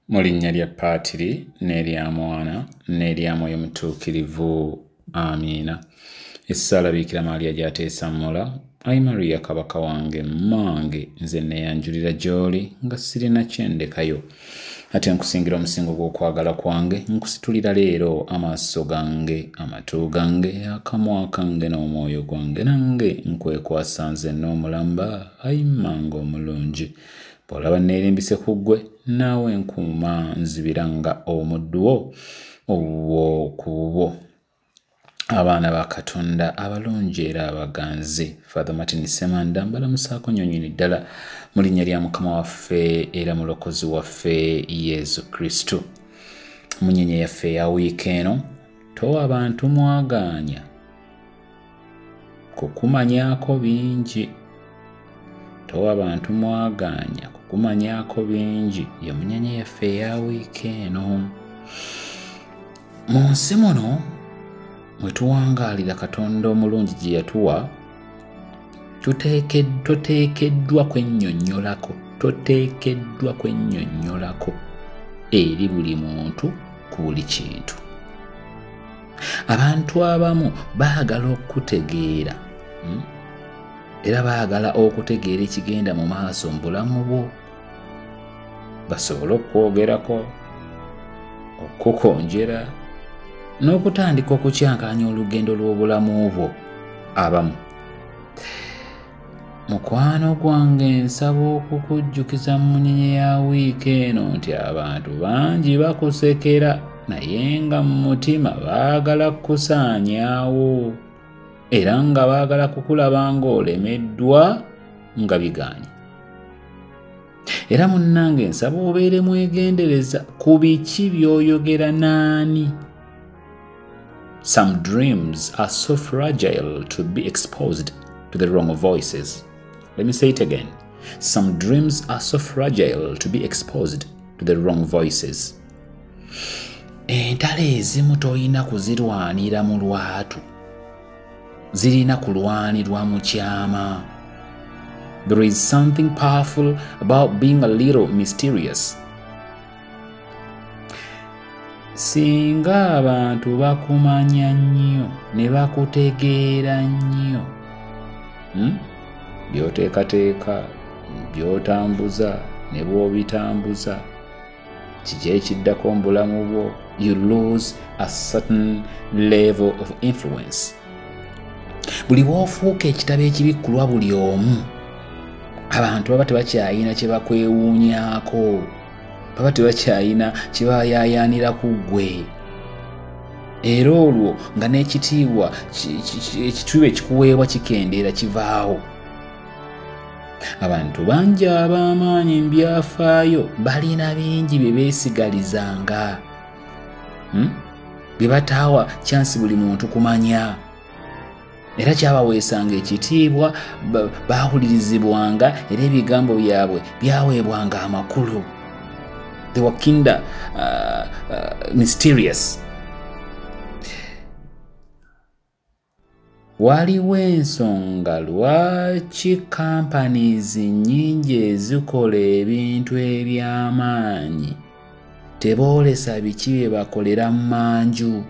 Mu linnya lya Paatiri n'erya Mwana n'erya Mwoyo Mutuukirivu. Amiina. Essaala Biikira Maaliya gy'ateesammula. Ayi Mariya Kabaka wange mmange nze neeyanjulira gy'oli nga sirina kyendekayo. Ate nkusingira omusingo gw'okwagala kwange nkusitulira leero amaaso gange, amatu gange, akamwa kange n'omwoyo gwange, nange nkwekwasa nze n'omulamba. Ayi mmange omulungi, bw'olaba neerimbise ku ggwe naawe nkuuma nzibira nga omuddu wo ku bo abaana ba Katonda abalungi era abaganzi. Father Martin Semanda mbalamusaako nnyonnyini ddala mu linnya lya Mukama waffe era mulokozi waffe Yesu Kristo. Mu nnyenya yaffe eya wiiki eno, towa abantu mwagaanya kukumanyaako bingi. Towa abantu mwagaanya kukumanyaako bingi ye mu nnyenya yaffe eya wiiki eno. Mu nsi muno mwe tuwangaalira Katonda omulungi gye yatuwa, toteekeddwa kwennyonnyolako eri buli muntu ku buli kintu. Abantu abamu baagala okutegeera era baagala okutegeera ekigenda mu maaso mu bulamu bwo, basobole okwogerako, okukonjera n'okutandika okukyankanya olugendo lw'obulamu bwo. Abamu, mukwano gwange, nsaba okukujjukiza mu nnyenya ya wiiki eno nti abantu bangi bakusekera naye nga mu mutima baagala kukusaanyaawo era nga baagala kukulaba ng'olemeddwa nga bigaanye. Era munnange, nsaba obeere mwegendereza ku biki by'oyogera n'ani. Some dreams are so fragile to be exposed to the wrong voices. Let me say it again. Some dreams are so fragile to be exposed to the wrong voices. Entalo ezimu toyina kuzirwanira mu lwatu, zirina kulwanirwa mu kyama. There is something powerful about being a little mysterious. Singa abantu bakumanya nnyo ne bakutegeera nnyo, by'oteekateeka, by'otambuza ne bw'obitambuza, kiki ekiddako mu bulamu bwo, you lose a certain level of influence. Buli bw'ofuuka ekitabo ekibikkulwa buli omu, abantu baba tebakyayina kye bakwewuunyaako, baba tebakyayina kye bayaayaanira ku ggwe. Era olwo nga n'ekitiibwa ekikuweebwa kikendeera kivaawo. Abantu bangi ab'amaanyi mu byafaayo balina bingi bye beesigalizanga, bye bataawa kyansi buli muntu kumanya. Era kyabaweesanga ekitiibwa, baawulirizibwanga era ebigambo byabwe byaweebwanga amakulu. They were kinda mysterious. Waliwo ensonga lwaki companies nnyingi ezikola ebintu eby'amaanyi teboolesa biki bye bakolera mu manju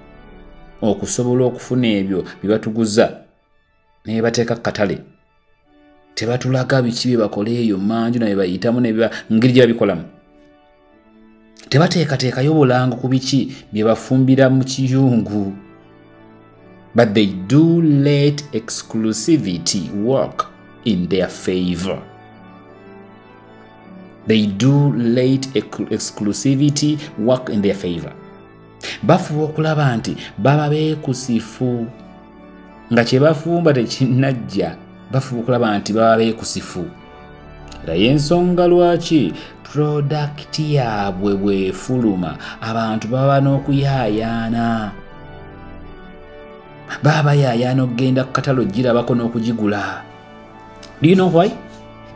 okusobola okufuna ebyo bye batuguza ne bateeka ku katale. Tebatulaga biki bye bakola eyo mu manju naye bayitamu ngeri gye babikolamu. Tebateekateekayo bulango ku biki bye bafumbira mu kiyungu. But they do let exclusivity work in their favor. They do let exclusivity work in their favor. Bafuba okulaba nti baba beekusifu, nga kye bafumba tekinnajja, bafuba okulaba nti baba beekusifu. Era y'ensonga lwaki prodakiti yaabwe bw'efuluma abantu baba n'okuyaayaana. Baba yaayaana okugenda ku katale ogirabako n'okugigula. Do you know why?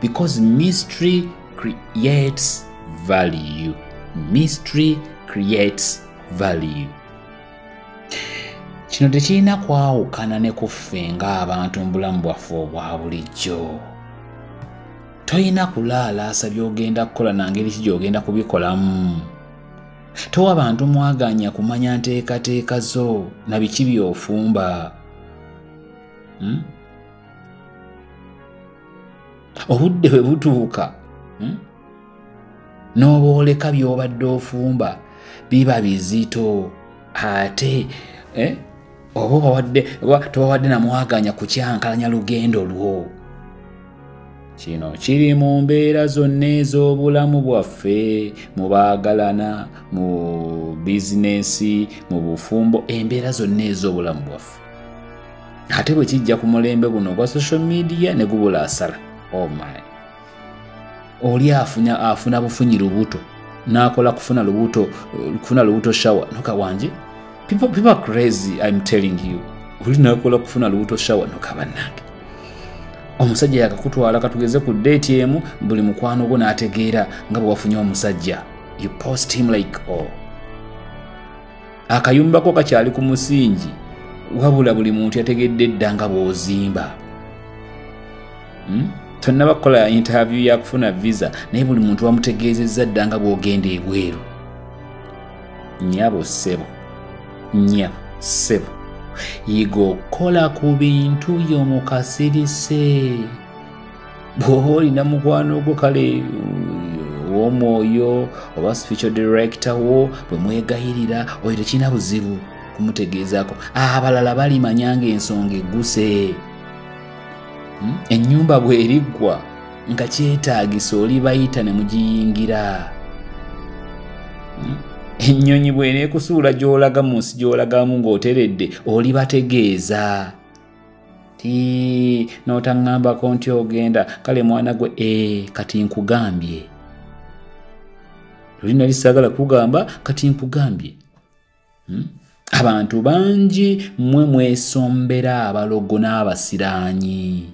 Because mystery creates value. Mystery creates value. Kino tekirina kwawukana ne kuffe ng'abantu mu bulamu bwaffe obwa bulijjo. Toyina kulaalaasa by'ogenda kukola na ngeri ki gy'ogenda kubikolamu. towa abantu mwaganya kumanya nteekateeka zo na biki by'ofumba. Obudde bwe butuuka n'obooleka by'obadde ofumba biba bizito ate oba tobawadde namwaganya kukyankalanya lugendo lwo. Kino kiri mu mbeera zonna ez'obulamu bwaffe, mu baagalana, mu bizinesi, mu bufumbo, embeera zonna ez'obulamu bwaffe. Ate bwe kijja ku mulembe guno gwa social media ne gubula asala. Oh my. Oli afuna bufunyi lubuto n'akola kufuna lubuto shower. Nuka wanje people are crazy, I'm telling you. Oli n'akola kufuna lubuto shower nuka bannange. Omusajja yakakutwala katugeze ku date emu, buli mukwano gwo n'ategeera nga bwe wafunye omusajja. You post him like akayumba ko kakyali ku musingi, wabula buli muntu yategedde dda nga bw'ozimba. Tonnaba kukola interview ya kufuna visa naye buli muntu wamutegeezezza dda nga bw'ogenda ebweru. Nnyabo ssebo yiga okukola ku bintu by'omu kasirise. Bw'oba olina mukwano gwo kale w'omwoyo oba spiritual director wo bwe mwegayirira oyo tekirina buzibu kumutegeezaako. Abalala balimanya ng'ensonga egguse. Ennyumba bw'eriggwa nga kyetaagisa oli bayita ne mugiyingira. Ennyonyi bw'eneekusuula gy'olaga mu nsi gy'olagamu ng'oteredde oli bategeeza. N'otaŋŋambako nti ogenda kale mwana gwe kati nkugambye. Luli nali saagala kugamba kati nkugambye. Abantu bangi mmwe mwesombera abalogo n'abasiraanyi.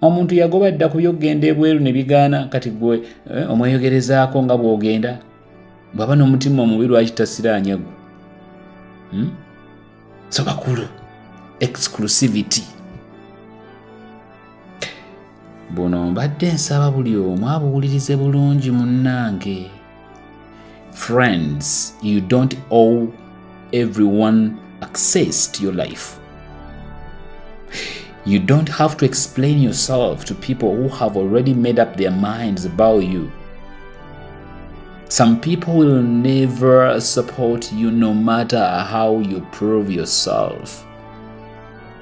Omuntu yagoba dda ku by'okugenda ebweru ne bigaana, kati gwe omweyogerezaako nga bw'ogenda. Bw'aba n'omutima omubi lwaki tasiraanya gwe? So bakulu exclusivity. Buno mbadde nsaba buli omu abuwulirize bulungi munnange. Friends, you don't owe everyone access to your life. You don't have to explain yourself to people who have already made up their minds about you. Some people will never support you no matter how you prove yourself.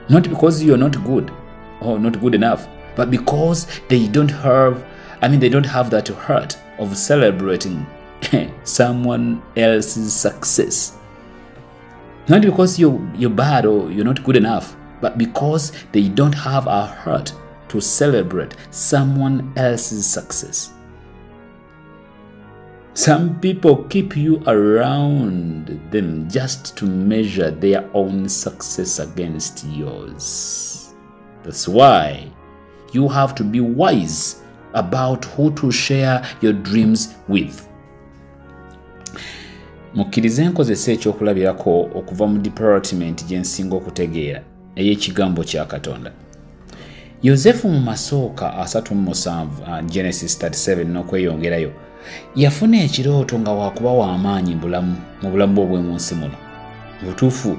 Not because you're not good or not good enough, but because they don't have that heart of celebrating someone else's success. Not because you're bad or you're not good enough, but because they don't have a heart to celebrate someone else's success. Some people keep you around them just to measure their own success against yours. That's why you have to be wise about who to share your dreams with. Mukkirize nkozesa ekyokulabirako okuva mu department gye nsinga okutegeera ey'ekigambo kya Katonda. Yosefu mu Masooka 37 Genesis 37 n'okweyongerayo yafuna ekirooto nga waakuba w'amaanyi mu bulamu bwe mu nsi muno. Butuufu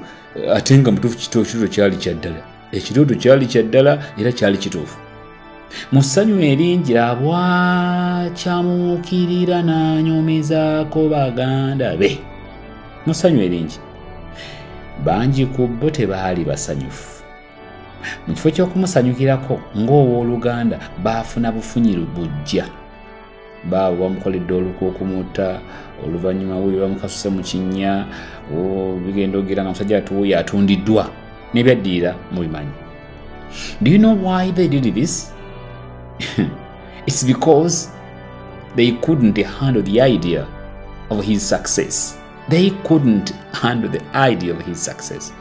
ate nga mutuufu ekirooto kyali kya ddala. Ekirooto kyali kya ddala era kyali kituufu. Mu ssanyu eringi abwakyamuukirira n'anyumizaako baganda be. Mu ssanyu eringi bangi ku bo tebaali basanyufu. Mu kifo ky'okumusanyukirako ng'owooluganda baafuna bufunyiru bujja. Baabo bamukoledde olukwe okumutta, oluvannyuma bwe bamukasuse mu kinnya, bigenda ogera nga musajja atuuyo atundiddwa n'ebyaddirira mubimanyi. Do you know why they did this? It's because they couldn't handle the idea of his success. They couldn't handle the idea of his success.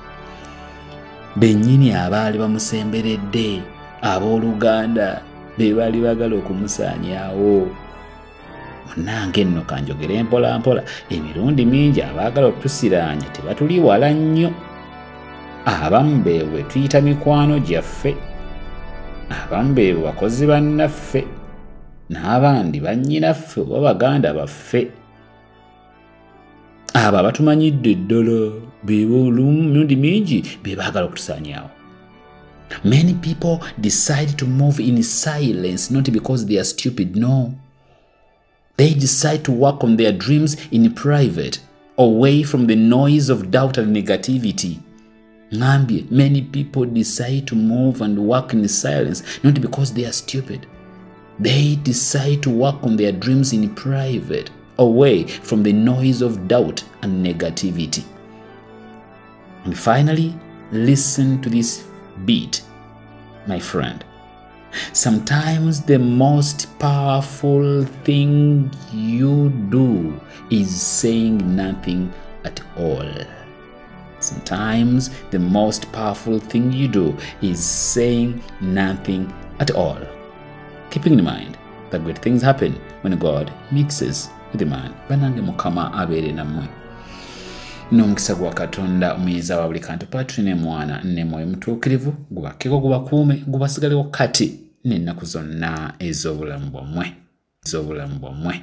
Bennyini abaali bamusemberedde abooluganda be baali baagala okumusaanyaawo. Munnange nno kanjogere mpola mpola, emirundi mingi abaagala otusiraanya tebatuli wala nnyo. Abamu beewe tuyita mikwano gyaffe, abamu beewe bakozi bannaffe, n'abandi bannyinaffe oba baganda baffe. abo abatumanyidde ddala mirundi mingi be baagala okutusaanyaawo. Many people decide to move in silence not because they are stupid, no. They decide to work on their dreams in private, away from the noise of doubt and negativity. Ngambye, many people decide to move and work in silence not because they are stupid. They decide to work on their dreams in private, away from the noise of doubt and negativity. And finally, listen to this beat, my friend. Sometimes the most powerful thing you do is saying nothing at all. Sometimes the most powerful thing you do is saying nothing at all. Keeping in mind that great things happen when God mixes with a man. Banange mukama abere namwe. N'omukisa gwa Katonda omuyiza wa buli kantu Patri ne mwana ne mwoyo mutuukirivu gubakeko gubakuume gubasigaleko kati n'ennaku zonna ez'obulamu bwammwe.